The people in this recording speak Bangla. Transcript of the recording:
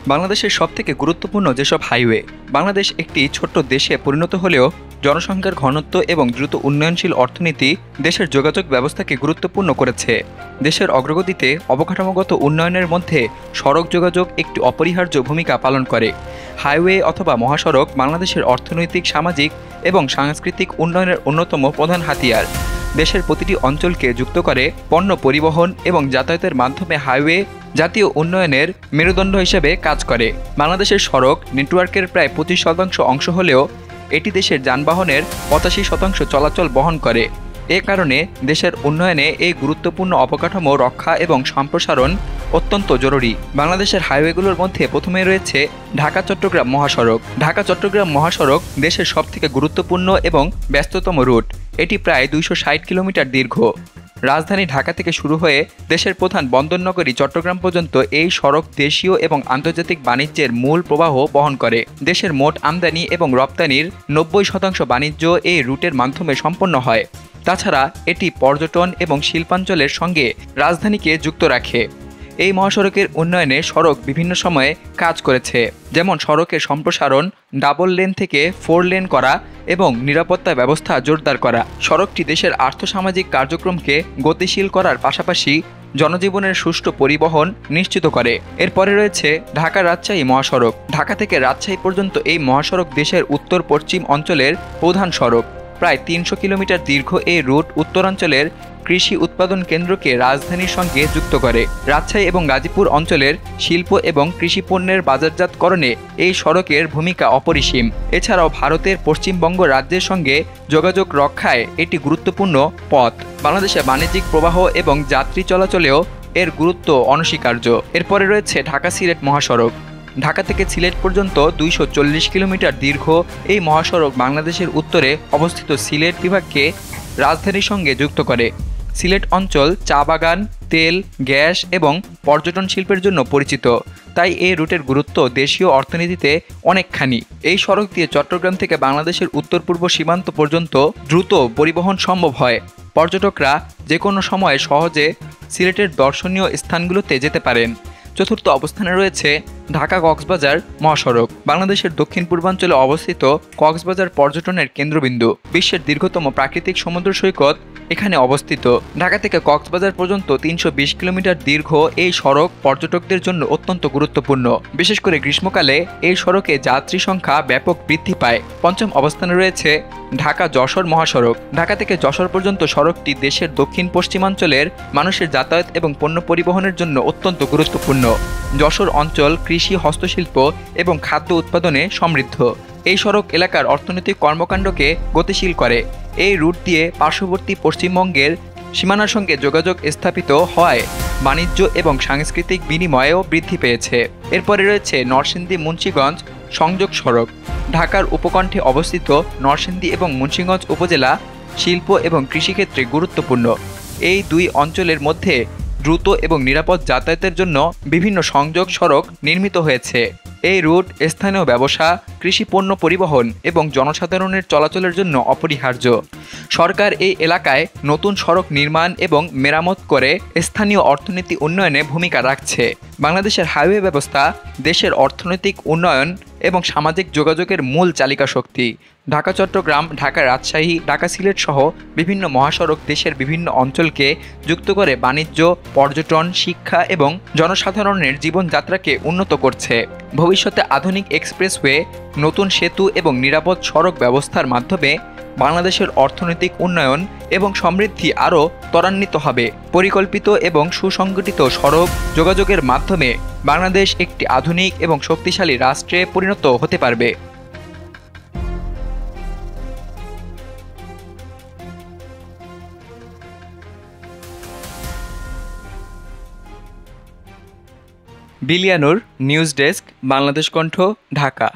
বাংলাদেশের সবথেকে গুরুত্বপূর্ণ যেসব হাইওয়ে। বাংলাদেশ একটি ছোট্ট দেশে পরিণত হলেও জনসংখ্যার ঘনত্ব এবং দ্রুত উন্নয়নশীল অর্থনীতি দেশের যোগাযোগ ব্যবস্থাকে গুরুত্বপূর্ণ করেছে। দেশের অগ্রগতিতে অবকাঠামোগত উন্নয়নের মধ্যে সড়ক যোগাযোগ একটি অপরিহার্য ভূমিকা পালন করে। হাইওয়ে অথবা মহাসড়ক বাংলাদেশের অর্থনৈতিক, সামাজিক এবং সাংস্কৃতিক উন্নয়নের অন্যতম প্রধান হাতিয়ার। দেশের প্রতিটি অঞ্চলকে যুক্ত করে পণ্য পরিবহন এবং যাতায়াতের মাধ্যমে হাইওয়ে জাতীয় উন্নয়নের মেরুদণ্ড হিসেবে কাজ করে। বাংলাদেশের সড়ক নেটওয়ার্কের প্রায় 25% অংশ হলেও এটি দেশের যানবাহনের 85% চলাচল বহন করে। এ কারণে দেশের উন্নয়নে এই গুরুত্বপূর্ণ অবকাঠামো রক্ষা এবং সম্প্রসারণ অত্যন্ত জরুরি। বাংলাদেশের হাইওয়েগুলোর মধ্যে প্রথমে রয়েছে ঢাকা-চট্টগ্রাম মহাসড়ক। ঢাকা-চট্টগ্রাম মহাসড়ক দেশের সবথেকে গুরুত্বপূর্ণ এবং ব্যস্ততম রুট। এটি প্রায় 260 কিলোমিটার দীর্ঘ। রাজধানী ঢাকা থেকে শুরু হয়ে দেশের প্রধান বন্দরনগরী চট্টগ্রাম পর্যন্ত এই সড়ক দেশীয় এবং আন্তর্জাতিক বাণিজ্যের মূল প্রবাহ বহন করে। দেশের মোট আমদানি এবং রপ্তানির 90% বাণিজ্য এই রুটের মাধ্যমে সম্পন্ন হয়। তাছাড়া এটি পর্যটন এবং শিল্পাঞ্চলের সঙ্গে রাজধানীকে যুক্ত রাখে। এই মহাসড়কের উন্নয়নে সড়ক বিভিন্ন সময়ে কাজ করেছে, যেমন সড়কের সম্প্রসারণ, ডাবল লেন থেকে 4 লেন করা এবং নিরাপত্তা ব্যবস্থা জোরদার করা। সড়কটি দেশের আর্থসামাজিক কার্যক্রমকে গতিশীল করার পাশাপাশি জনজীবনের সুষ্ঠু পরিবহন নিশ্চিত করে। এরপরে রয়েছে ঢাকা-রাজশাহী মহাসড়ক। ঢাকা থেকে রাজশাহী পর্যন্ত এই মহাসড়ক দেশের উত্তর পশ্চিম অঞ্চলের প্রধান সড়ক। প্রায় 300 কিলোমিটার দীর্ঘ এই রুট উত্তরাঞ্চলের কৃষি উৎপাদন কেন্দ্রকে রাজধানীর সঙ্গে যুক্ত করে। রাজশাহী এবং গাজীপুর অঞ্চলের শিল্প এবং কৃষি পণ্যের বাজারজাতকরণে এই সড়কের ভূমিকা অপরিসীম। এছাড়াও ভারতের পশ্চিমবঙ্গ রাজ্যের সঙ্গে যোগাযোগ রক্ষায় এটি গুরুত্বপূর্ণ পথ। বাংলাদেশে বাণিজ্যিক প্রবাহ এবং যাত্রী চলাচলেও এর গুরুত্ব অনস্বীকার্য। এরপরে রয়েছে ঢাকা-সিলেট মহাসড়ক। ঢাকা থেকে সিলেট পর্যন্ত 240 কিলোমিটার দীর্ঘ এই মহাসড়ক বাংলাদেশের উত্তরে অবস্থিত সিলেট বিভাগকে রাজধানীর সঙ্গে যুক্ত করে। সিলেট অঞ্চল চা বাগান, তেল, গ্যাস এবং পর্যটন শিল্পের জন্য পরিচিত, তাই এই রুটের গুরুত্ব দেশীয় অর্থনীতিতে অনেকখানি। এই সড়ক দিয়ে চট্টগ্রাম থেকে বাংলাদেশের উত্তর পূর্ব সীমান্ত পর্যন্ত দ্রুত পরিবহন সম্ভব হয়। পর্যটকরা যে কোনো সময়ে সহজে সিলেটের দর্শনীয় স্থানগুলোতে যেতে পারেন। চতুর্থ অবস্থানে রয়েছে ঢাকা-কক্সবাজার মহাসড়ক। বাংলাদেশের দক্ষিণ পূর্বাঞ্চলে অবস্থিত কক্সবাজার পর্যটনের কেন্দ্রবিন্দু। বিশ্বের দীর্ঘতম প্রাকৃতিক সমুদ্র সৈকত এখানে অবস্থিত। ঢাকা থেকে কক্সবাজার পর্যন্ত 320 কিলোমিটার দীর্ঘ এই সড়ক পর্যটকদের জন্য অত্যন্ত গুরুত্বপূর্ণ। বিশেষ করে গ্রীষ্মকালে এই সড়কে যাত্রী সংখ্যা ব্যাপক বৃদ্ধি পায়। পঞ্চম অবস্থানে রয়েছে ঢাকা-যশোর মহাসড়ক। ঢাকা থেকে যশোর পর্যন্ত সড়কটি দেশের দক্ষিণ পশ্চিমাঞ্চলের মানুষের যাতায়াত এবং পণ্য পরিবহনের জন্য অত্যন্ত গুরুত্বপূর্ণ। যশোর অঞ্চল কৃষি, হস্তশিল্প এবং খাদ্য উৎপাদনে সমৃদ্ধ। এই সড়ক এলাকার অর্থনৈতিক কর্মকাণ্ডকে গতিশীল করে। এই রুট দিয়ে পার্শ্ববর্তী পশ্চিমবঙ্গের সীমানার সঙ্গে যোগাযোগ স্থাপিত হওয়ায় বাণিজ্য এবং সাংস্কৃতিক বিনিময়েও বৃদ্ধি পেয়েছে। এরপরে রয়েছে নরসিংদী-মুন্সিগঞ্জ সংযোগ সড়ক। ঢাকার উপকণ্ঠে অবস্থিত নরসিংদী এবং মুন্সিগঞ্জ উপজেলা শিল্প এবং কৃষিক্ষেত্রে গুরুত্বপূর্ণ। এই দুই অঞ্চলের মধ্যে দ্রুত এবং নিরাপদ যাতায়াতের জন্য বিভিন্ন সংযোগ সড়ক নির্মিত হয়েছে। এই রুট স্থানীয় ব্যবসা, কৃষি পণ্য পরিবহন এবং জনসাধারণের চলাচলের জন্য অপরিহার্য। সরকার এই এলাকায় নতুন সড়ক নির্মাণ এবং মেরামত করে স্থানীয় অর্থনীতি উন্নয়নে ভূমিকা রাখছে। বাংলাদেশের হাইওয়ে ব্যবস্থা দেশের অর্থনৈতিক উন্নয়ন এবং সামাজিক যোগাযোগের মূল চালিকা শক্তি। ঢাকা-চট্টগ্রাম, ঢাকা-রাজশাহী, ঢাকা-সিলেট সহ বিভিন্ন মহাসড়ক দেশের বিভিন্ন অঞ্চলকে যুক্ত করে বাণিজ্য, পর্যটন, শিক্ষা এবং জনসাধারণের জীবনযাত্রাকে উন্নত করছে। ভবিষ্যতে আধুনিক এক্সপ্রেসওয়ে, নতুন সেতু এবং নিরাপদ সড়ক ব্যবস্থার মাধ্যমে বাংলাদেশের অর্থনৈতিক উন্নয়ন এবং সমৃদ্ধি আরও ত্বরান্বিত হবে। পরিকল্পিত এবং সুসংগঠিত সড়ক যোগাযোগের মাধ্যমে বাংলাদেশ একটি আধুনিক এবং শক্তিশালী রাষ্ট্রে পরিণত হতে পারবে। বিলিয়ানুর, নিউজ ডেস্ক, বাংলাদেশ কণ্ঠ, ঢাকা।